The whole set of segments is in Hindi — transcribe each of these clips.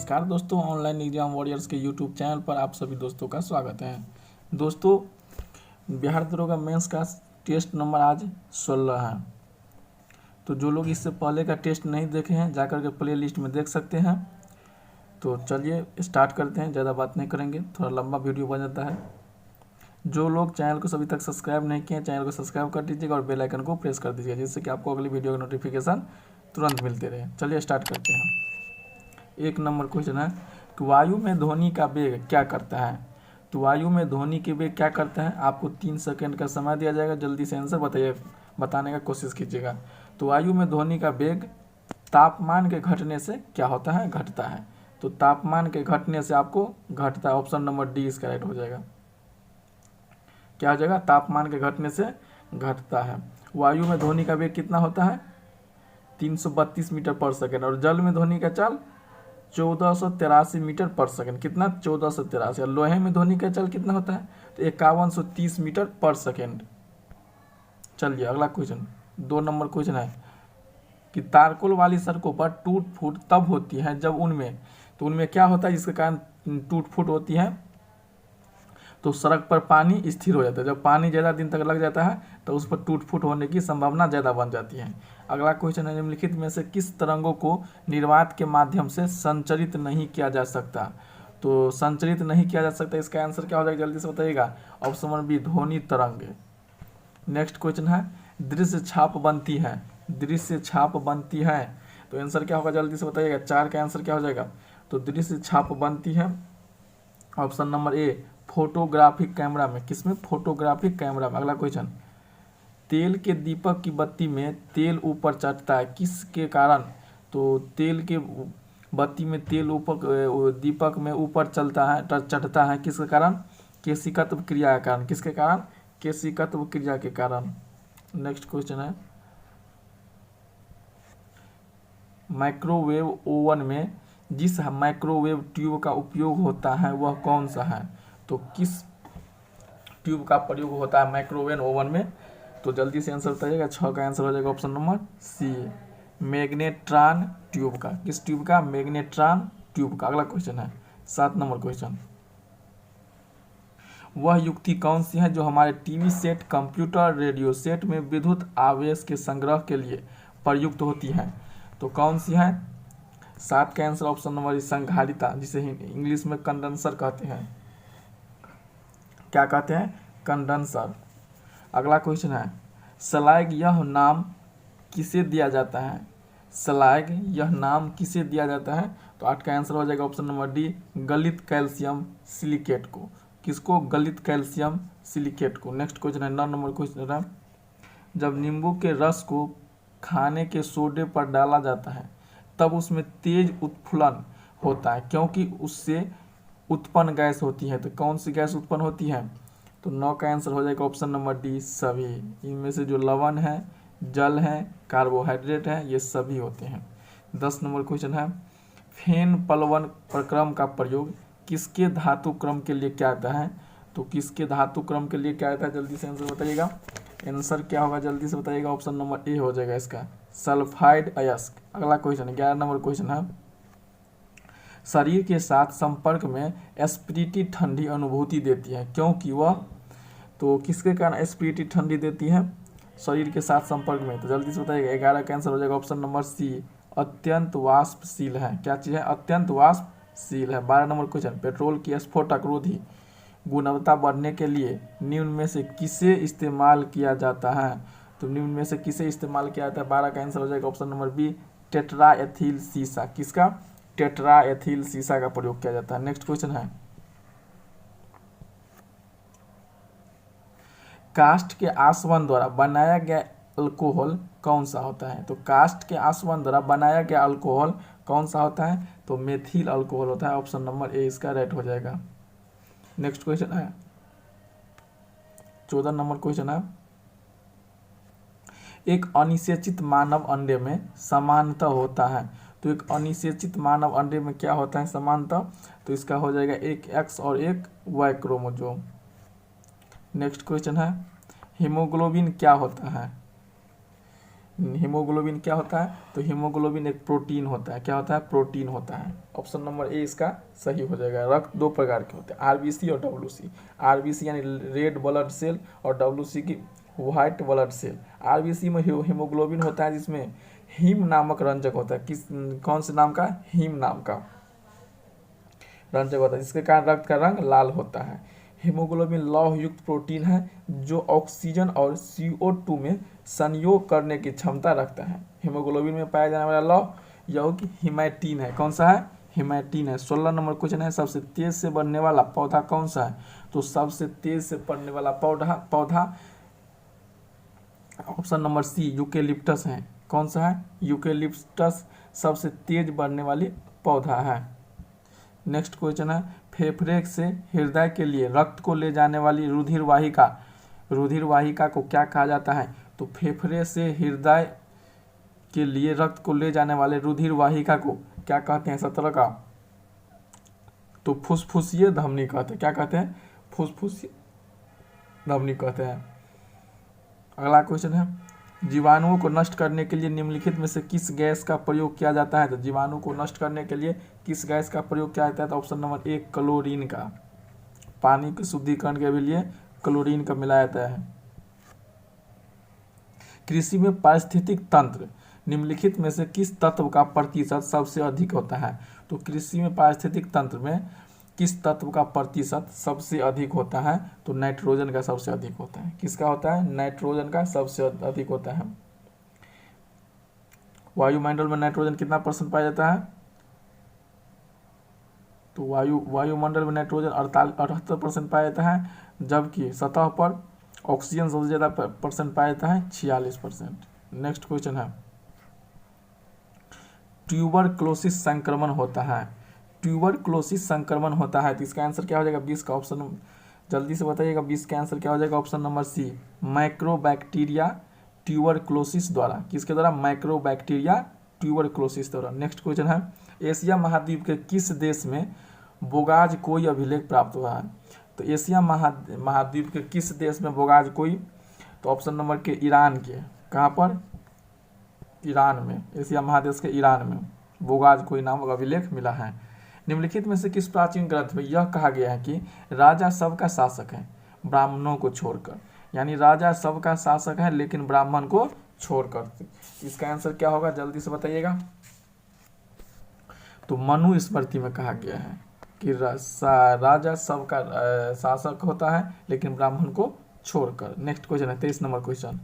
नमस्कार दोस्तों, ऑनलाइन एग्जाम वॉरियर्स के यूट्यूब चैनल पर आप सभी दोस्तों का स्वागत है। दोस्तों, बिहार दरोगा मेंस का टेस्ट नंबर आज 16 है। तो जो लोग इससे पहले का टेस्ट नहीं देखे हैं जाकर के प्ले लिस्ट में देख सकते हैं। तो चलिए स्टार्ट करते हैं, ज़्यादा बात नहीं करेंगे, थोड़ा लंबा वीडियो बन जाता है। जो लोग चैनल को अभी तक सब्सक्राइब नहीं किए हैं चैनल को सब्सक्राइब कर दीजिएगा और बेल आइकन को प्रेस कर दीजिएगा, जिससे कि आपको अगली वीडियो का नोटिफिकेशन तुरंत मिलते रहे। चलिए स्टार्ट करते हैं। एक नंबर क्वेश्चन है कि वायु में ध्वनि का वेग क्या करता है। तो वायु में ध्वनि के वेग क्या करता है, आपको 3 सेकंड का समय दिया जाएगा, जल्दी से आंसर बताइए, बताने का कोशिश कीजिएगा। तो वायु में ध्वनि का वेग तापमान के घटने से क्या होता है, घटता है। तो तापमान के घटने से आपको घटता है, ऑप्शन नंबर डी इसका राइट हो जाएगा। क्या हो जाएगा, तापमान के घटने से घटता है। वायु में ध्वनि का वेग कितना होता है, 332 मीटर पर सेकंड, और जल में ध्वनि का चाल 1483 मीटर पर सेकंड। कितना, 1483। और लोहे में ध्वनि का चाल कितना होता है, तो 5130 मीटर पर सेकंड। चलिए अगला क्वेश्चन, 2 नंबर क्वेश्चन है कि तारकोल वाली सड़कों पर टूट फूट तब होती है जब उनमें क्या होता है जिसके कारण टूट फूट होती है, तो सड़क पर पानी स्थिर हो जाता है। जब पानी ज़्यादा दिन तक लग जाता है तो उस पर टूट फूट होने की संभावना ज़्यादा बन जाती है। अगला क्वेश्चन है, निम्नलिखित में से किस तरंगों को निर्वात के माध्यम से संचरित नहीं किया जा सकता। तो संचरित नहीं किया जा सकता, इसका आंसर क्या हो जाएगा, जल्दी से बताइएगा। ऑप्शन नंबर बी, ध्वनि तरंग। नेक्स्ट क्वेश्चन है, दृश्य छाप बनती है, दृश्य छाप बनती है, तो आंसर क्या होगा, जल्दी से बताइएगा। 4 का आंसर क्या हो जाएगा, तो दृश्य छाप बनती है, option number A, photographic camera में। किसमें, फोटोग्राफिक कैमरा में। अगला क्वेश्चन, तेल के दीपक की बत्ती में तेल ऊपर चढ़ता है किसके कारण। तो तेल के बत्ती में तेल ऊपर दीपक में ऊपर चलता है, चढ़ता है किसके कारण, केशिकत्व क्रिया के कारण। किसके कारण, केशिकत्व क्रिया के कारण। नेक्स्ट क्वेश्चन है, माइक्रोवेव ओवन में जिस माइक्रोवेव ट्यूब का उपयोग होता है वह कौन सा है। तो किस ट्यूब का प्रयोग होता है माइक्रोवेव ओवन में, तो जल्दी से आंसर बताइएगा। 6 का आंसर हो जाएगा option number C, magnetron tube का। किस ट्यूब का, मैग्नेट्रॉन ट्यूब का। अगला क्वेश्चन है 7 नंबर क्वेश्चन, वह युक्ति कौन सी है जो हमारे TV set, computer, radio set में विद्युत आवेश के संग्रह के लिए प्रयुक्त होती है। तो कौन सी है, 7 का आंसर ऑप्शन नंबर संधारिता, जिसे इंग्लिश में कंडेंसर कहते हैं। क्या कहते हैं, कंडेंसर। अगला क्वेश्चन है, स्लैग यह नाम किसे दिया जाता है। स्लैग यह नाम किसे दिया जाता है, तो 8 का आंसर हो जाएगा ऑप्शन नंबर डी, गलित कैल्शियम सिलिकेट को। किसको, गलित कैल्शियम सिलिकेट को। नेक्स्ट क्वेश्चन है 9 नंबर क्वेश्चन है, जब नींबू के रस को खाने के सोडे पर डाला जाता है तब उसमें तेज उत्फुलन होता है क्योंकि उससे उत्पन्न गैस होती है। तो कौन सी गैस उत्पन्न होती है, तो 9 का आंसर हो जाएगा ऑप्शन नंबर डी, सभी। इनमें से जो लवण है, जल है, कार्बोहाइड्रेट है, ये सभी होते हैं। 10 नंबर क्वेश्चन है, फेन पलवन प्रक्रम का प्रयोग किसके धातु क्रम के लिए क्या आता है। तो किसके धातु क्रम के लिए क्या आता है, जल्दी से आंसर बताइएगा। आंसर क्या होगा, जल्दी से बताइएगा। ऑप्शन नंबर ए हो जाएगा इसका, सल्फाइड अयस्क। अगला क्वेश्चन 11 नंबर क्वेश्चन है, शरीर के साथ संपर्क में एस्पिरिटी ठंडी अनुभूति देती है क्योंकि वह, तो किसके कारण एस्पिरिटी ठंडी देती है, शरीर के साथ संपर्क में। तो जल्दी से बताइएगा। 11 का आंसर हो जाएगा ऑप्शन नंबर सी, अत्यंत वाष्पशील है। क्या चीज़ है, अत्यंत वाष्पशील है। 12 नंबर क्वेश्चन, पेट्रोल की स्फोटक रोधी गुणवत्ता बढ़ने के लिए निम्न में से किसे इस्तेमाल किया जाता है। तो निम्न में से किसे इस्तेमाल किया जाता है, 12 का आंसर हो जाएगा option number B, tetra ethyl सीसा। किसका, टेट्रा एथिल सीसा का प्रयोग किया जाता है। नेक्स्ट क्वेश्चन है, काष्ठ के आसवन द्वारा बनाया गया अल्कोहल कौन सा होता है। तो काष्ठ के आसवन द्वारा बनाया गया अल्कोहल कौन सा होता है, तो मेथिल अल्कोहल होता है। ऑप्शन नंबर ए इसका राइट हो जाएगा। नेक्स्ट क्वेश्चन है 14 नंबर क्वेश्चन है, एक अनिषेचित मानव अंडे में समानता होता है। तो एक अनिषेचित मानव अंडे में क्या होता है, समानता, तो इसका हो जाएगा एक एक्स और एक वाई क्रोमोसोम। नेक्स्ट क्वेश्चन है, हीमोग्लोबिन क्या होता है। हीमोग्लोबिन क्या होता है? तो हीमोग्लोबिन एक प्रोटीन होता है। क्या होता है? प्रोटीन होता है। ऑप्शन नंबर ए इसका सही हो जाएगा। रक्त दो प्रकार के होते हैं, आरबीसी और डब्ल्यूसी। आरबीसी यानी रेड ब्लड सेल और डब्ल्यूसी की व्हाइट ब्लड सेल। आरबीसी में हीमोग्लोबिन होता है जिसमें हीम नामक रंजक होता है। किस कौन से नाम का? हीम नाम का रंजक होता है, जिसके कारण रक्त का रंग लाल होता है। हीमोग्लोबिन लौह युक्त प्रोटीन है जो ऑक्सीजन और CO2 में संयोग करने की क्षमता रखता है। हीमोग्लोबिन में पाया जाने वाला लौह यौगिक हीमैटिन है। कौन सा है? हीमैटिन है। 16 नंबर क्वेश्चन है, सबसे तेज से बढ़ने वाला पौधा कौन सा है? तो सबसे तेज से बढ़ने वाला पौधा ऑप्शन नंबर सी यूकेलिप्टस है। कौन सा है? यूकेलिप्टस सबसे तेज बढ़ने वाली पौधा है। नेक्स्ट क्वेश्चन है, फेफड़े से हृदय के लिए रक्त को ले जाने वाली रुधिर वाहिका को क्या कहा जाता है? तो फेफड़े से हृदय के लिए रक्त को ले जाने वाले रुधिर वाहिका को क्या कहते हैं? 17 का तो फुसफुसीय धमनी कहते हैं। क्या कहते हैं? फुसफुसीय धमनी कहते हैं। अगला क्वेश्चन है, जीवाणुओं को नष्ट करने के लिए निम्नलिखित में से किस गैस का प्रयोग किया जाता है? तो जीवाणु को नष्ट करने के लिए किस गैस का प्रयोग किया जाता है? तो ऑप्शन नंबर ए क्लोरीन का। पानी के शुद्धिकरण के लिए क्लोरीन का मिलाया जाता है। कृषि में पारिस्थितिक तंत्र निम्नलिखित में से किस तत्व का प्रतिशत सबसे अधिक होता है? तो कृषि में पारिस्थितिक तंत्र में किस तत्व का प्रतिशत सबसे अधिक होता है? तो नाइट्रोजन का सबसे अधिक होता है। किसका होता है? नाइट्रोजन का सबसे अधिक होता है। वायुमंडल में नाइट्रोजन कितना % पाया जाता है? तो वायुमंडल में नाइट्रोजन 78% पाया जाता है, जबकि सतह पर ऑक्सीजन सबसे ज़्यादा % पाया जाता है, 46%। नेक्स्ट क्वेश्चन है, ट्यूबरक्लोसिस संक्रमण होता है। ट्यूबरक्लोसिस संक्रमण होता है तो इसका आंसर क्या हो जाएगा? 20 का ऑप्शन जल्दी से बताइएगा। 20 का आंसर क्या हो जाएगा? Option number C microbacteria tuberculosis द्वारा। किसके द्वारा? माइक्रोबैक्टीरिया ट्यूबरक्लोसिस द्वारा। नेक्स्ट क्वेश्चन है, एशिया महाद्वीप के किस देश में बोगाज कोई अभिलेख प्राप्त हुआ है? तो एशिया महाद्वीप के किस देश में बोगाज कोई? तो ऑप्शन नंबर के ईरान के। कहाँ पर? ईरान में। एशिया महादेश के ईरान में बोगाज कोई नामक अभिलेख मिला है। निम्नलिखित में से किस प्राचीन ग्रंथ में यह कहा गया है कि राजा सबका शासक है ब्राह्मणों को छोड़कर? यानी राजा सबका शासक है लेकिन ब्राह्मण को छोड़कर। इसका आंसर क्या होगा? जल्दी से बताइएगा। तो मनुस्मृति में कहा गया है कि राजा सबका शासक होता है लेकिन ब्राह्मण को छोड़कर। नेक्स्ट क्वेश्चन है 23 नंबर क्वेश्चन,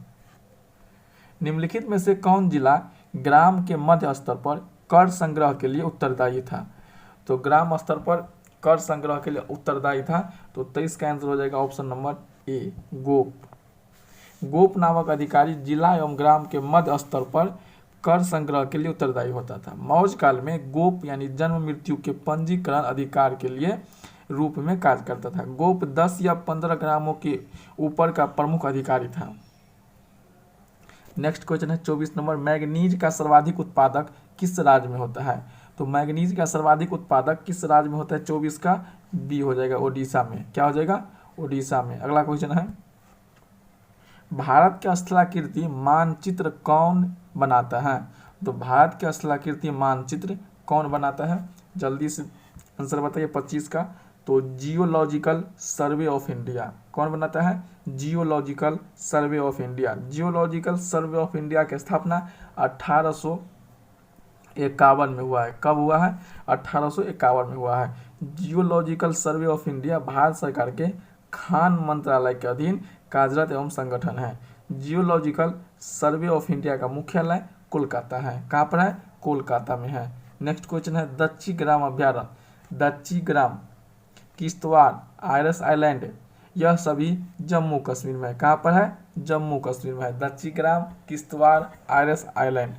निम्नलिखित में से कौन जिला ग्राम के मध्य स्तर पर कर संग्रह के लिए उत्तरदायी था? तो ग्राम स्तर पर कर संग्रह के लिए उत्तरदायी था। तो 23 का आंसर हो जाएगा ऑप्शन नंबर ए गोप। गोप नामक अधिकारी जिला एवं ग्राम के मध्य स्तर पर कर संग्रह के लिए उत्तरदायी होता था। मौर्य काल में गोप यानी जन्म मृत्यु के पंजीकरण अधिकार के लिए रूप में कार्य करता था। गोप 10 या 15 ग्रामों के ऊपर का प्रमुख अधिकारी था। नेक्स्ट क्वेश्चन है 24 नंबर, मैग्नीज का सर्वाधिक उत्पादक किस राज्य में होता है? तो मैग्नीज का सर्वाधिक उत्पादक किस राज्य में होता है? 24 का बी हो जाएगा, ओडिशा में। क्या हो जाएगा? ओडिशा में। अगला क्वेश्चन है, भारत का स्थलाकृति मानचित्र कौन बनाता है? तो भारत का स्थलाकृति मानचित्र कौन बनाता है? जल्दी से आंसर बताइए 25 का। तो जियोलॉजिकल सर्वे ऑफ इंडिया। कौन बनाता है? Geological survey of India. Geological survey of India की स्थापना 1851 में हुआ है। कब हुआ है? 1851 में हुआ है। Geological survey of India Bharat सरकार के खान मंत्रालय के अधीन कार्यरत एवं संगठन है। जियोलॉजिकल सर्वे ऑफ इंडिया का मुख्यालय कोलकाता है। कहाँ पर है? कोलकाता में है। नेक्स्ट क्वेश्चन है, दच्ची ग्राम अभ्यारण्य, दच्ची ग्राम, किश्तवाड़, आयरस आइलैंड, यह सभी जम्मू कश्मीर में है। कहाँ पर है? जम्मू कश्मीर में है। दच्ची ग्राम, किश्तवाड़, आयरस आइलैंड,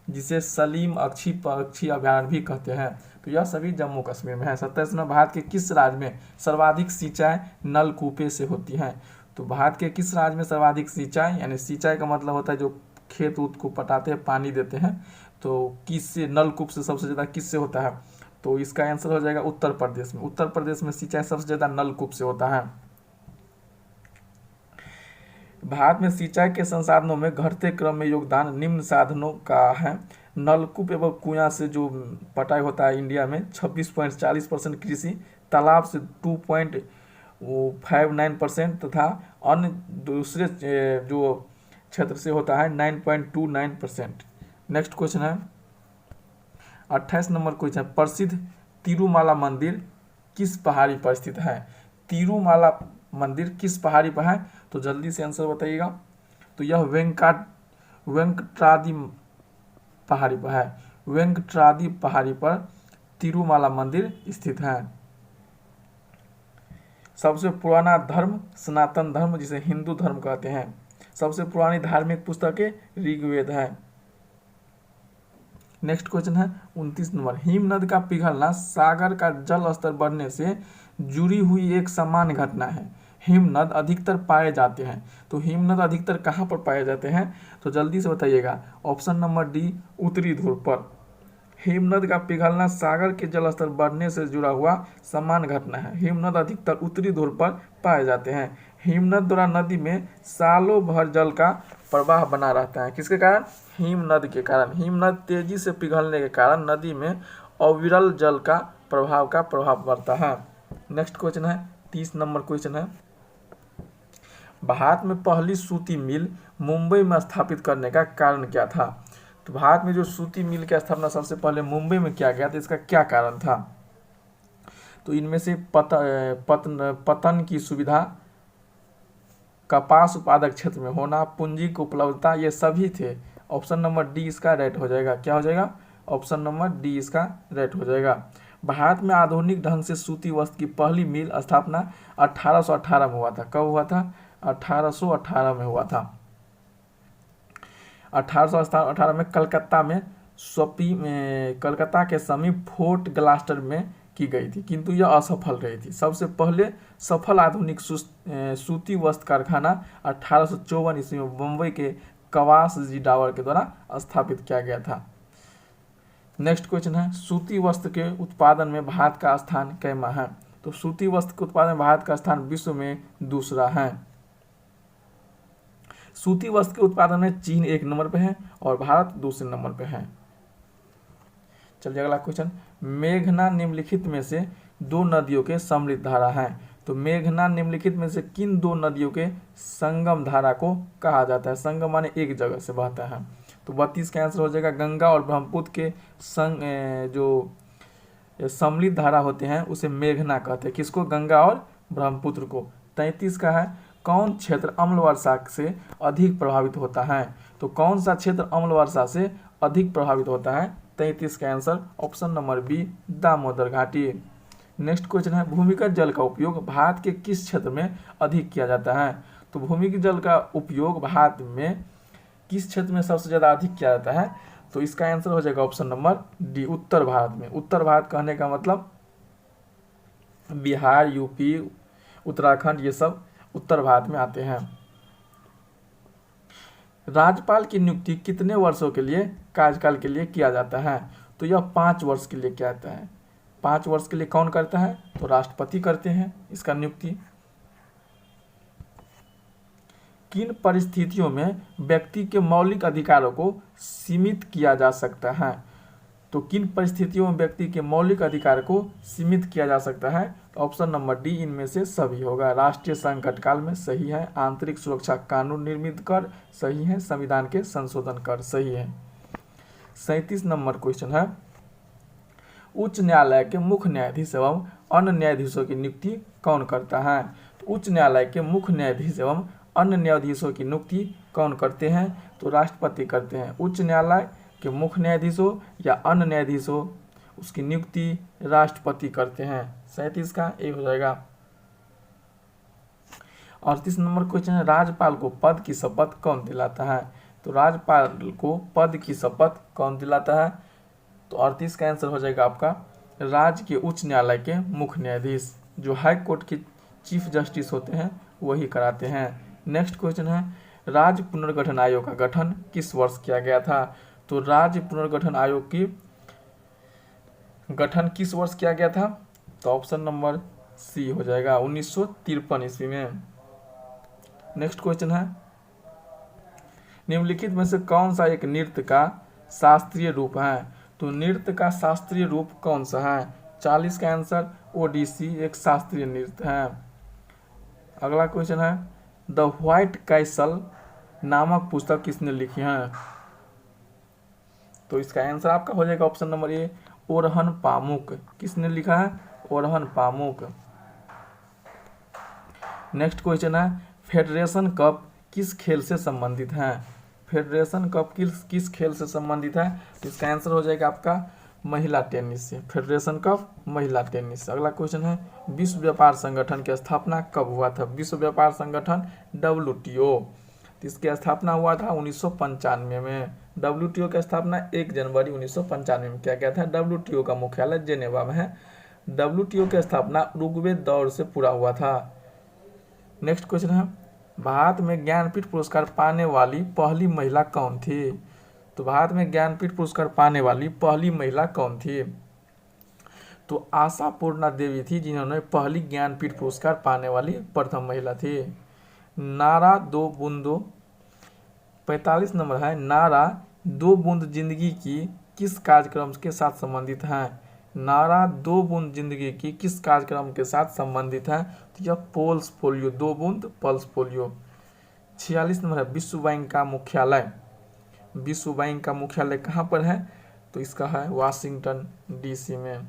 जिसे सलीम अक्षी पक्षी अभ्यारण्य भी कहते हैं, तो यह सभी जम्मू कश्मीर में है। 27 में, भारत के किस राज्य में सर्वाधिक सिंचाई नलकूपे से होती है? तो भारत के किस राज्य में सर्वाधिक सिंचाई, यानी सिंचाई का मतलब होता है जो खेत उत को पटाते हैं, पानी देते हैं, तो किससे? नलकूप से सबसे ज़्यादा किससे होता है? तो इसका आंसर हो जाएगा उत्तर प्रदेश में। उत्तर प्रदेश में सिंचाई सबसे ज़्यादा नलकूप से होता है। भारत में सिंचाई के संसाधनों में घटते क्रम में योगदान निम्न साधनों का है। नलकूप एवं कुआं से जो पटाई होता है इंडिया में 26.40% कृषि, तालाब से 2.59% तथा अन्य दूसरे जो क्षेत्र से होता है 9.29%। नेक्स्ट क्वेश्चन है 28 नंबर क्वेश्चन, प्रसिद्ध तिरुमाला मंदिर किस पहाड़ी पर स्थित है? तिरुमाला मंदिर किस पहाड़ी पर है? तो जल्दी से आंसर बताइएगा। तो यह वेंकटाद्रि पहाड़ी पर है। वेंकटाद्रि पहाड़ी पर तिरुमाला मंदिर स्थित है। सबसे पुराना धर्म सनातन धर्म, जिसे हिंदू धर्म कहते हैं। सबसे पुरानी धार्मिक पुस्तकें ऋग्वेद है। नेक्स्ट क्वेश्चन है 29 नंबर, हिम नद का पिघलना सागर का जल स्तर बढ़ने से जुड़ी हुई एक सामान्य घटना है। हिमनद अधिकतर पाए जाते हैं। तो हिमनद अधिकतर कहाँ पर पाए जाते हैं? तो जल्दी से बताइएगा। ऑप्शन नंबर डी, उत्तरी ध्रुव पर। हिमनद का पिघलना सागर के जल स्तर बढ़ने से जुड़ा हुआ सामान्य घटना है। हिमनद अधिकतर उत्तरी ध्रुव पर पाए जाते हैं। हिमनद द्वारा नदी में सालों भर जल का प्रवाह बना रहता है। किसके कारण? हिमनद के कारण। हिमनद तेजी से पिघलने के कारण नदी में अविरल जल का प्रभाव बढ़ता है। नेक्स्ट क्वेश्चन है 30 नंबर क्वेश्चन है, भारत में पहली सूती मिल मुंबई में स्थापित करने का कारण क्या था? तो भारत में जो सूती मिल की स्थापना सबसे पहले मुंबई में किया गया था, इसका क्या कारण था? तो इनमें से पतन की सुविधा, कपास उत्पादक क्षेत्र में होना, पूंजी की उपलब्धता, ये सभी थे। ऑप्शन नंबर डी इसका राइट हो जाएगा। क्या हो जाएगा? ऑप्शन नंबर डी इसका राइट हो जाएगा। भारत में आधुनिक ढंग से सूती वस्त्र की पहली मिल स्थापना 1818 में हुआ था। कब हुआ था? 1818 में हुआ था। 1818 में कलकत्ता के समीप फोर्ट ग्लास्टर में की गई थी, किंतु यह असफल रही थी। सबसे पहले सफल आधुनिक सूती वस्त्र कारखाना 1854 ईस्वी में मुंबई के कवास जी डावर के द्वारा स्थापित किया गया था। नेक्स्ट क्वेश्चन है, सूती वस्त्र के उत्पादन में भारत का स्थान कैमा है? तो सूती वस्त्र के उत्पादन में भारत का स्थान विश्व में दूसरा है। सूती वस्त्र के उत्पादन में चीन 1 नंबर पे है और भारत दूसरे नंबर पे है। चलिए अगला क्वेश्चन, मेघना निम्नलिखित में से दो नदियों के सम्मिलित धारा है। तो मेघना निम्नलिखित में से किन दो नदियों के संगम धारा को कहा जाता है? संगम माने एक जगह से बहता है। तो 32 का आंसर हो जाएगा। गंगा और ब्रह्मपुत्र के जो सम्मिलित धारा होते हैं उसे मेघना कहते हैं। किसको? गंगा और ब्रह्मपुत्र को। 33 का है, कौन क्षेत्र अम्ल वर्षा से अधिक प्रभावित होता है? तो कौन सा क्षेत्र अम्ल वर्षा से अधिक प्रभावित होता है? 33 का answer option number B, Damodar घाटी। नेक्स्ट क्वेश्चन है, भूमिगत जल का उपयोग भारत के किस क्षेत्र में अधिक किया जाता है? तो भूमिगत जल का उपयोग भारत में किस क्षेत्र में सबसे ज़्यादा अधिक किया जाता है? तो इसका आंसर हो जाएगा ऑप्शन नंबर डी, उत्तर भारत में। उत्तर भारत कहने का मतलब बिहार, यूपी, उत्तराखंड, ये सब उत्तर भारत में आते हैं। राज्यपाल की नियुक्ति कितने वर्षों के लिए कार्यकाल के लिए किया जाता है? तो यह 5 वर्ष के लिए किया जाता है। 5 वर्ष के लिए कौन करता है? तो राष्ट्रपति करते हैं इसका नियुक्ति। किन परिस्थितियों में व्यक्ति के मौलिक अधिकारों को सीमित किया जा सकता है? तो किन परिस्थितियों में व्यक्ति के मौलिक अधिकार को सीमित किया जा सकता है? तो ऑप्शन नंबर डी इनमें से सभी होगा। राष्ट्रीय संकट काल में सही है, आंतरिक सुरक्षा कानून निर्मित कर सही है, संविधान के संशोधन कर सही है। 37 नंबर क्वेश्चन है, उच्च न्यायालय के मुख्य न्यायाधीश एवं अन्य न्यायाधीशों की नियुक्ति कौन करता है? तो उच्च न्यायालय के मुख्य न्यायाधीश एवं अन्य न्यायाधीशों की नियुक्ति कौन करते हैं? तो राष्ट्रपति करते हैं। उच्च न्यायालय के मुख्य न्यायाधीशों या अन्य न्यायाधीशों, उसकी नियुक्ति राष्ट्रपति करते हैं। 37 का ए हो जाएगा। 38 नंबर क्वेश्चन है, राज्यपाल को पद की शपथ कौन दिलाता है? तो राज्यपाल को पद की शपथ कौन दिलाता है? तो 38 का आंसर हो जाएगा आपका राज्य के उच्च न्यायालय के मुख्य न्यायाधीश, जो हाई कोर्ट के चीफ जस्टिस होते हैं, वही कराते हैं। नेक्स्ट क्वेश्चन है, राज्य पुनर्गठन आयोग का गठन किस वर्ष किया गया था? तो राज्य पुनर्गठन आयोग की गठन किस वर्ष किया गया था? तो ऑप्शन नंबर सी हो जाएगा 1953 ईस्वी में। नेक्स्ट क्वेश्चन है, निम्नलिखित में से कौन सा एक नृत्य का शास्त्रीय रूप है? तो नृत्य का शास्त्रीय रूप कौन सा है? 40 का आंसर ओडिसी एक शास्त्रीय नृत्य है। अगला क्वेश्चन है द व्हाइट कैसल नामक पुस्तक किसने लिखी है? तो इसका आंसर आपका हो जाएगा ऑप्शन नंबर ए ओरहन पामुक। किसने लिखा है? ओरहन पामुक। नेक्स्ट क्वेश्चन है फेडरेशन कप किस खेल से संबंधित है? फेडरेशन कप किस खेल से संबंधित है? तो इसका आंसर हो जाएगा आपका महिला टेनिस से। फेडरेशन कप महिला टेनिस। अगला क्वेश्चन है विश्व व्यापार संगठन की स्थापना कब हुआ था? विश्व व्यापार संगठन WTO, इसकी स्थापना हुआ था 1995 में। WTO की स्थापना 1 जनवरी 1995 में किया गया था। WTO का मुख्यालय जेनेवा में है। WTO की स्थापना उरुग्वे दौर से पूरा हुआ था। नेक्स्ट क्वेश्चन है भारत में ज्ञानपीठ पुरस्कार पाने वाली पहली महिला कौन थी? तो भारत में ज्ञानपीठ पुरस्कार पाने वाली पहली महिला कौन थी? तो आशापूर्णा देवी थी जिन्होंने पहली ज्ञानपीठ पुरस्कार पाने वाली प्रथम महिला थी। नारा दो बूंदों 45 नंबर है नारा दो बूंद जिंदगी की किस कार्यक्रम के साथ संबंधित है? नारा दो बूंद जिंदगी की किस कार्यक्रम के साथ संबंधित है? तो यह पल्स पोलियो, दो बूंद पल्स पोलियो। 46 नंबर है विश्व बैंक का मुख्यालय। विश्व बैंक का मुख्यालय कहाँ पर है? तो इसका है वाशिंगटन DC में।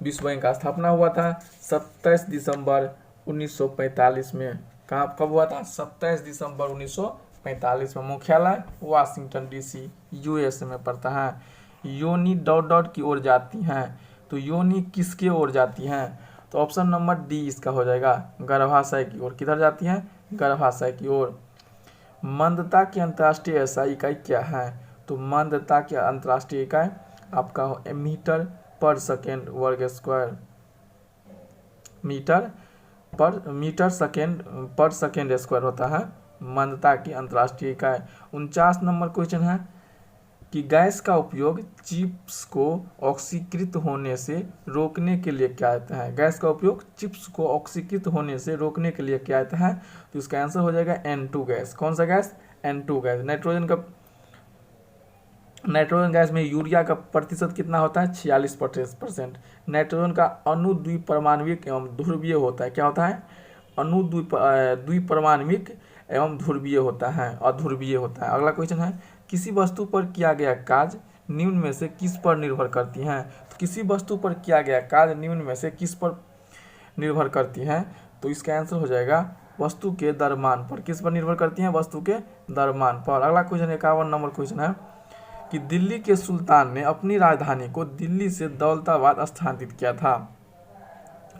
विश्व बैंक का स्थापना हुआ था 27 दिसंबर 1945 में। कब हुआ था? 27 दिसंबर 1945 में। मुख्यालय वाशिंगटन DC USA में पड़ता है। योनि डॉट डॉट की ओर जाती हैं। तो योनि किसके ओर जाती हैं? तो ऑप्शन नंबर डी इसका हो जाएगा गर्भाशय की ओर। किधर जाती हैं? गर्भाशय की ओर। मंदता की अंतर्राष्ट्रीय SI इकाई क्या है? तो मंदता की अंतर्राष्ट्रीय इकाई आपका मीटर पर सेकेंड वर्ग स्क्वायर। मीटर सेकेंड पर सेकेंड स्क्वायर होता है मंदता की अंतर्राष्ट्रीय इकाई। 49 नंबर क्वेश्चन है कि गैस का उपयोग चिप्स को ऑक्सीकृत होने से रोकने के लिए किया जाता है? गैस का उपयोग चिप्स को ऑक्सीकृत होने से रोकने के लिए किया जाता है। तो इसका आंसर हो जाएगा N2 गैस। कौन सा gas? N2 gas. Nitrogen gas में यूरिया का प्रतिशत कितना होता है? 46%। नाइट्रोजन का अनुद्विपरमाण्विक एवं ध्रुवीय होता है। क्या होता है? द्विपरमाण्विक एवं ध्रुवीय होता है, अध्रुवीय होता है। अगला क्वेश्चन है किसी वस्तु पर किया गया कार्य निम्न में से किस पर निर्भर करती हैं? तो किसी वस्तु पर किया गया कार्य निम्न में से किस पर निर्भर करती हैं? तो इसका आंसर हो जाएगा वस्तु के द्रव्यमान पर। किस पर निर्भर करती हैं? वस्तु के द्रव्यमान पर। अगला क्वेश्चन 51 नंबर क्वेश्चन है कि दिल्ली के सुल्तान ने अपनी राजधानी को दिल्ली से दौलताबाद स्थानांतरित किया था।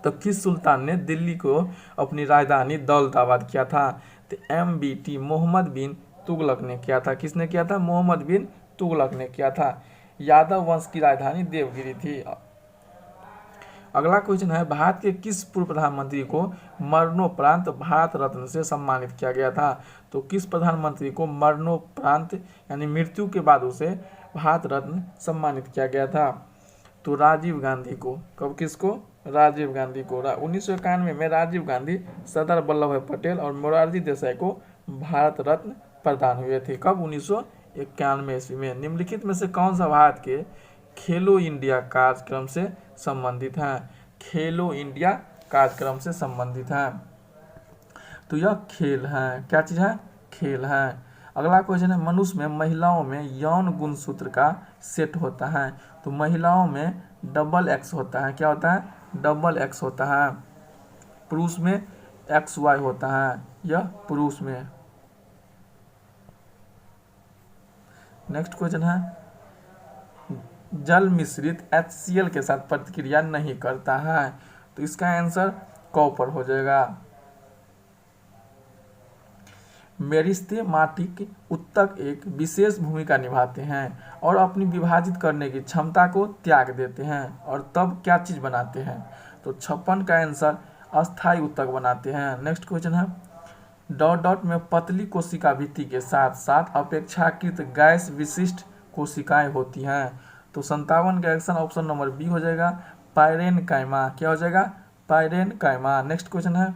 तो किस सुल्तान ने दिल्ली को अपनी राजधानी दौलताबाद किया था? तो MBT मोहम्मद बिन तुगलक ने किया था। किसने किया था? मोहम्मद बिन तुगलक ने किया था। यादव वंश की राजधानी देवगिरी थी। अगला क्वेश्चन है भारत के किस पूर्व प्रधानमंत्री को मरणोपरांत भारत रत्न से सम्मानित किया गया था? तो किस प्रधानमंत्री को मरणोपरांत यानी मृत्यु के बाद उसे भारत रत्न सम्मानित किया गया था? तो राजीव गांधी को। कब? किसको? राजीव गांधी को। 1991 में राजीव गांधी, सरदार वल्लभ भाई पटेल और मोरारजी देसाई को भारत रत्न प्रदान हुए थे। कब? 1991 ईस्वी में। निम्नलिखित में से कौन सा भारत के खेलो इंडिया कार्यक्रम से संबंधित है? खेलो इंडिया कार्यक्रम से संबंधित है। तो यह खेल है। क्या चीज है? खेल है। अगला क्वेश्चन है मनुष्य में महिलाओं में यौन गुणसूत्र का सेट होता है। तो महिलाओं में XX होता है। क्या होता है? XX होता है। पुरुष में XY होता है। यह पुरुष में। नेक्स्ट क्वेश्चन है जल मिश्रित HCl के साथ प्रतिक्रिया नहीं करता है। तो इसका आंसर कॉपर हो जाएगा। मेरिस्टेमाटिक उत्तक एक विशेष भूमिका निभाते हैं और अपनी विभाजित करने की क्षमता को त्याग देते हैं और तब क्या चीज बनाते हैं? तो 56 का आंसर अस्थायी उत्तक बनाते हैं। नेक्स्ट क्वेश्चन है डॉट डॉट में पतली कोशिका भित्ति के साथ साथ अपेक्षाकृत गैस विशिष्ट कोशिकाएं होती हैं। तो 57 का एक्शन ऑप्शन नंबर बी हो जाएगा पाइरेनकाइमा। क्या हो जाएगा? पाइरेनकाइमा। नेक्स्ट क्वेश्चन है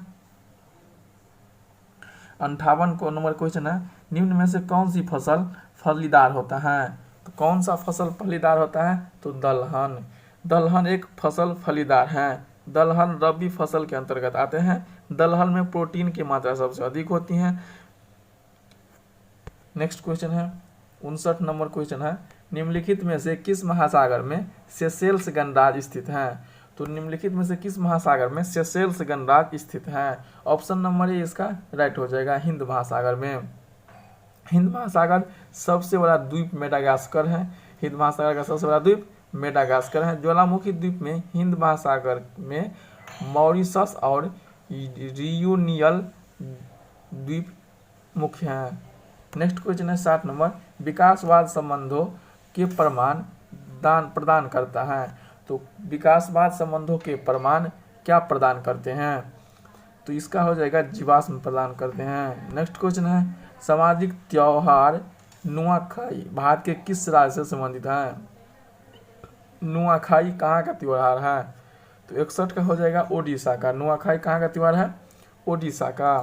58 को नंबर क्वेश्चन है, निम्न में से कौन सी फसल फलीदार होता है? तो कौन सा फसल फलीदार होता है? तो दलहन। दलहन एक फसल फलीदार है। दलहन रबी फसल के अंतर्गत आते हैं। दलहन में प्रोटीन की मात्रा सबसे अधिक होती है। नेक्स्ट क्वेश्चन है 59 नंबर क्वेश्चन है, निम्नलिखित में से किस महासागर में सेशेल्स गणराज्य स्थित है? तो निम्नलिखित में से किस महासागर में सेशेल्स गणराज्य स्थित है? ऑप्शन नंबर ए इसका राइट हो जाएगा, हिंद महासागर में। हिंद महासागर सबसे बड़ा द्वीप मेडागास्कर है। हिंद महासागर का सबसे बड़ा द्वीप मेडागास्कर है। ज्वालामुखी द्वीप में हिंद महासागर में मॉरिशस और रियूनियन द्वीप मुख्य हैं। नेक्स्ट क्वेश्चन है 60 नंबर, विकासवाद संबंधों के प्रदान करता है। तो विकासवाद संबंधों के प्रमाण क्या प्रदान करते हैं? तो इसका हो जाएगा जीवाश्म प्रदान करते हैं। नेक्स्ट क्वेश्चन है, सामाजिक त्योहार नुआखाई भारत के किस राज्य से संबंधित है? नुआखाई कहाँ का त्योहार है? तो 61 का हो जाएगा ओडिशा का। नुआखाई कहाँ का त्योहार है? ओडिशा का।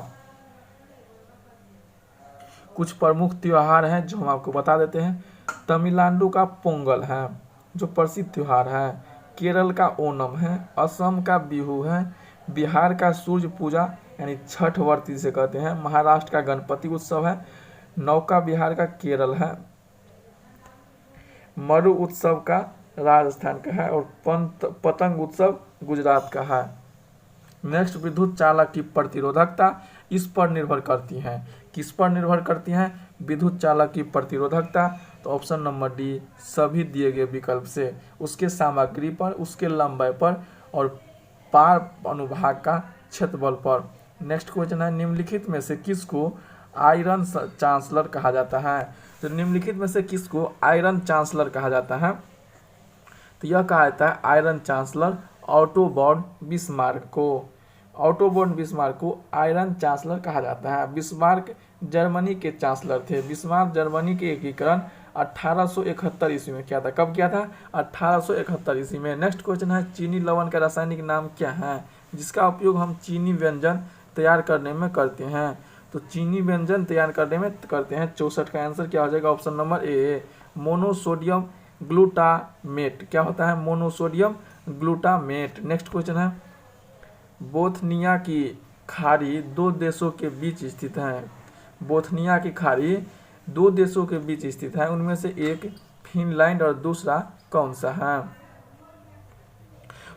कुछ प्रमुख त्योहार हैं जो हम आपको बता देते हैं। तमिलनाडु का पोंगल है जो प्रसिद्ध त्योहार है। केरल का ओणम है। असम का बिहू है। बिहार का सूर्य पूजा यानी छठ व्रत जिसे कहते हैं। महाराष्ट्र का गणपति उत्सव है। नौका बिहार का केरल है। मरु उत्सव का राजस्थान का है और पतंग उत्सव गुजरात का है। नेक्स्ट, विद्युत चालक की प्रतिरोधकता इस पर निर्भर करती है। किस पर निर्भर करती है? विद्युत चालक की प्रतिरोधकता। तो ऑप्शन नंबर डी सभी दिए गए विकल्प से, उसके सामग्री पर, उसके लंबाई पर और पार अनुभाग का क्षेत्रफल पर। नेक्स्ट क्वेश्चन है, निम्नलिखित में से किसको आयरन चांसलर कहा जाता है? तो निम्नलिखित में से किसको आयरन चांसलर कहा जाता है? तो यह कहा जाता है iron chancellor Otto von Bismarck को। ऑटो वॉन बिस्मार्क को आयरन चांसलर कहा जाता है। बिस्मार्क जर्मनी के चांसलर थे। बिस्मार्क जर्मनी के एकीकरण 1871 ईस्वी में किया था। कब किया था? 1871 ईस्वी में। नेक्स्ट क्वेश्चन है, चीनी लवण का रासायनिक नाम क्या है जिसका उपयोग हम चीनी व्यंजन तैयार करने में करते हैं? तो चीनी व्यंजन तैयार करने में करते हैं। 64 का आंसर क्या हो जाएगा? Option number A monosodium glutamate. क्या होता है? Monosodium glutamate. नेक्स्ट क्वेश्चन है, बोथनिया की खाड़ी दो देशों के बीच स्थित है। बोथनिया की खाड़ी दो देशों के बीच स्थित है, उनमें से एक फिनलैंड और दूसरा कौन सा है?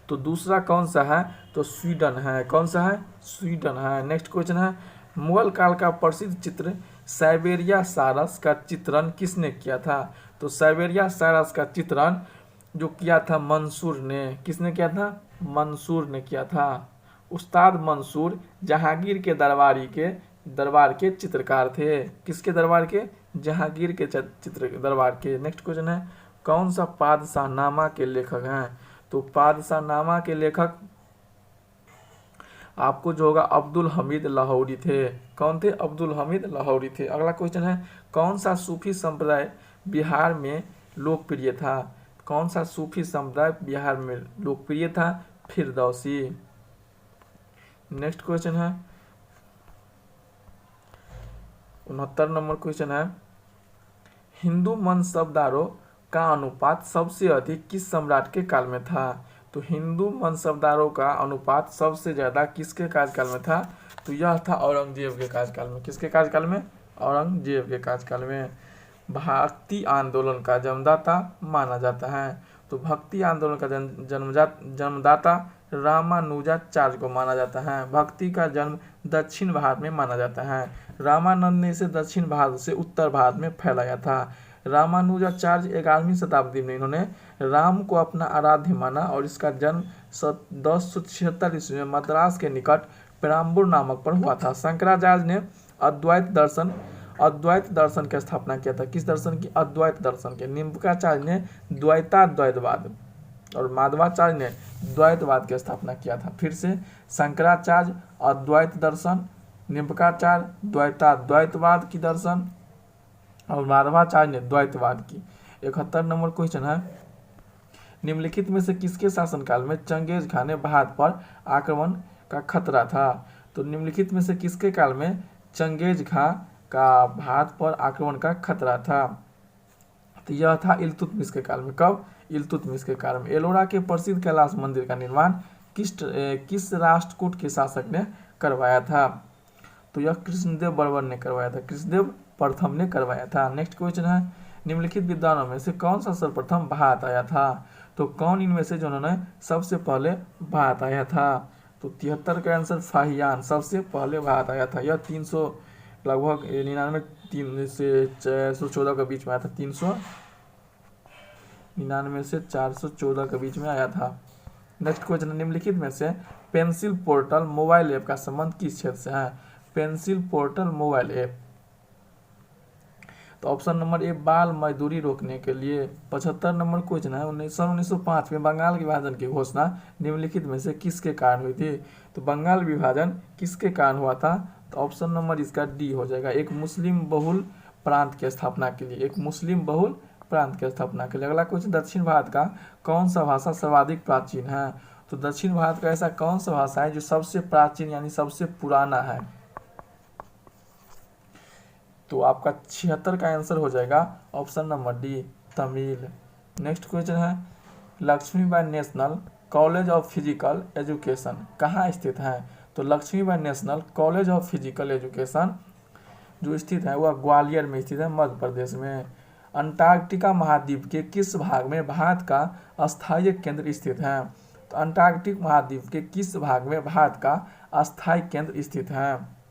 तो दूसरा कौन सा है? तो स्वीडन है। कौन सा है? स्वीडन है। नेक्स्ट क्वेश्चन है, मुगल काल का प्रसिद्ध चित्र साइबेरिया सारस का चित्रण किसने किया था? तो साइबेरिया सारस का चित्रण जो किया था मंसूर ने। किसने किया था? मंसूर ने किया था। उस्ताद मंसूर जहांगीर के दरबार के चित्रकार थे। किसके दरबार के? जहांगीर के दरबार के। नेक्स्ट क्वेश्चन है, कौन सा पादशाहनामा के लेखक हैं? तो पादशाहनामा के लेखक आपको जो होगा अब्दुल हमीद लाहौरी थे। कौन थे? अब्दुल हमीद लाहौरी थे। अगला क्वेश्चन है, कौन सा सूफी संप्रदाय बिहार में लोकप्रिय था? कौन सा सूफी संप्रदाय बिहार में लोकप्रिय था? फिरदौसी। नेक्स्ट क्वेश्चन है 69 नंबर क्वेश्चन है, हिंदू मनसबदारों का अनुपात सबसे अधिक किस सम्राट के काल में था? तो हिंदू मनसबदारों का अनुपात सबसे ज्यादा किसके कार्यकाल में था? तो यह था औरंगजेब के कार्यकाल में। किसके कार्यकाल में? औरंगजेब के कार्यकाल में। भक्ति आंदोलन का जन्मदाता माना जाता है। तो भक्ति आंदोलन का जन्मदाता रामानुजाचार्य को माना जाता है। भक्ति का जन्म दक्षिण भारत में माना जाता है। रामानंद ने इसे दक्षिण भारत से उत्तर भारत में फैलाया था। रामानुजाचार्य 11वीं शताब्दी में इन्होंने राम को अपना आराध्य माना और इसका जन्म 1076 ईस्वी में मद्रास के निकट पेराम्बूर नामक पर हुआ था। शंकराचार्य ने अद्वैत दर्शन की स्थापना किया था। किस दर्शन की? अद्वैत दर्शन के। निम्बकाचार्य ने द्वैताद्वैतवाद और माधवाचार्य ने द्वैतवाद की स्थापना किया था। फिर से शंकराचार्य अद्वैत दर्शन, निम्बकाचार्य द्वैतवाद की दर्शन और माधवाचार्य ने द्वैतवाद की। 71 नंबर क्वेश्चन है, निम्नलिखित में से किसके शासनकाल में चंगेज खान ने भारत पर आक्रमण का खतरा था? तो निम्नलिखित में से किसके काल में चंगेज खां का भारत पर आक्रमण का खतरा था। तो यह था इल्तुतमिश के काल में। कब? इल्तुतमिश के काल में। एलोरा के प्रसिद्ध कैलाश मंदिर का निर्माण किस राष्ट्रकूट के शासक ने करवाया था? तो यह कृष्णदेव बर्मन ने करवाया था, कृष्णदेव प्रथम ने करवाया था। नेक्स्ट क्वेश्चन है, निम्नलिखित विद्वानों में से कौन सा सर्वप्रथम भारत आया था? तो कौन इनमें से जिन्होंने सबसे पहले भारत आया था? तो 73 का आंसर फाहियान सबसे पहले भारत आया था। यह 300 लगभग 99 से 414 के बीच में आया था। 399 से 414 के बीच में आया था। नेक्स्ट क्वेश्चन है, निम्नलिखित में से पेंसिल पोर्टल मोबाइल ऐप का संबंध किस क्षेत्र से है? पेंसिल पोर्टल मोबाइल ऐप, तो ऑप्शन नंबर ए बाल मजदूरी रोकने के लिए। 75 नंबर क्वेश्चन है, 1905 में बंगाल विभाजन की घोषणा निम्नलिखित में से किसके कारण हुई थी? तो बंगाल विभाजन किसके कारण हुआ था? तो ऑप्शन नंबर इसका डी हो जाएगा, एक मुस्लिम बहुल प्रांत की स्थापना के लिए, एक मुस्लिम बहुल प्रांत की स्थापना के लिए। अगला क्वेश्चन, दक्षिण भारत का कौन सा भाषा सर्वाधिक प्राचीन है? तो दक्षिण भारत का ऐसा कौन सा भाषा है जो सबसे प्राचीन यानी सबसे पुराना है? तो आपका 76 का आंसर हो जाएगा option number D, Tamil. Next question है, Lakshmibai national college of physical education कहाँ स्थित है? तो Lakshmibai national college of physical education जो स्थित है वह ग्वालियर में स्थित है, मध्य प्रदेश में। अंटार्कटिका महाद्वीप के किस भाग में भारत का अस्थायी केंद्र स्थित है? तो अंटार्कटिक महाद्वीप के किस भाग में भारत का अस्थायी केंद्र स्थित है?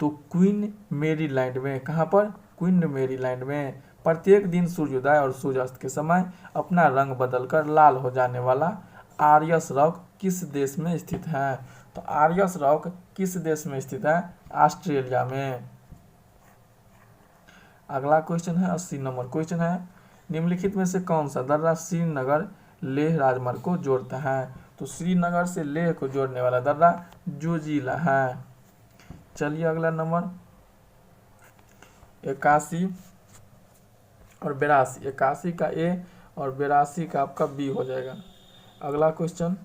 तो क्वीन मेरीलैंड में। कहाँ पर? क्वीन मेरीलैंड में। प्रत्येक दिन सूर्योदय और सूर्यास्त के समय अपना रंग बदलकर लाल हो जाने वाला आर्यस रॉक किस देश में स्थित है? तो आर्यस रॉक किस देश में स्थित है? ऑस्ट्रेलिया में। अगला क्वेश्चन है 80 नंबर क्वेश्चन है, निम्नलिखित में से कौन सा दर्रा श्रीनगर लेह राजमार्ग को जोड़ता है? तो श्रीनगर से लेह को जोड़ने वाला दर्रा जोजिला है। चलिए अगला नंबर 81 और 82, 81 का ए और 82 का आपका बी हो जाएगा। अगला क्वेश्चन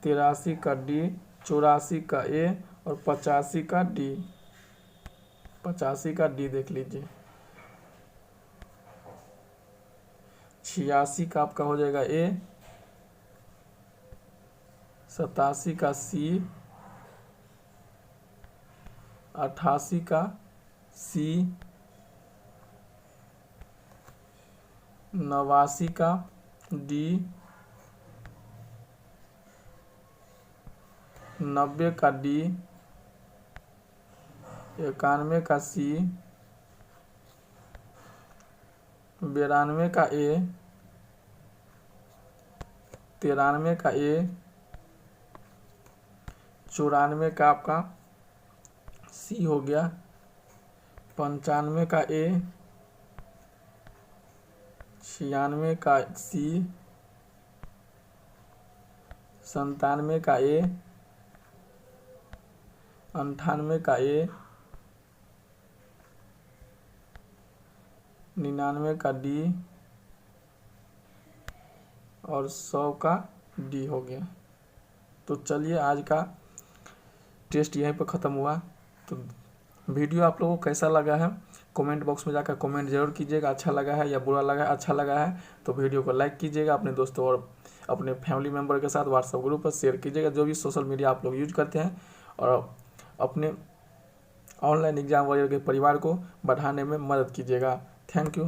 83 का डी, 84 का ए और 85 का डी। 85 का डी देख लीजिए। 86 का आपका हो जाएगा ए, 87 का सी, 88 का सी, 89 का डी, 90 का डी, 91 का सी, 92 का ए, 93 का ए, 94 का आपका सी हो गया, 95 का ए, 96 का सी, 97 का ए, 98 का ए, 99 का डी और 100 का डी हो गया। तो चलिए आज का टेस्ट यहीं पर ख़त्म हुआ। तो वीडियो आप लोगों को कैसा लगा है कमेंट बॉक्स में जाकर कमेंट जरूर कीजिएगा, अच्छा लगा है या बुरा लगा है। अच्छा लगा है तो वीडियो को लाइक कीजिएगा, अपने दोस्तों और अपने फैमिली मेम्बर के साथ व्हाट्सएप ग्रुप पर शेयर कीजिएगा, जो भी सोशल मीडिया आप लोग यूज करते हैं, और अपने ऑनलाइन एग्जाम वॉरियर के परिवार को बढ़ाने में मदद कीजिएगा। Thank you.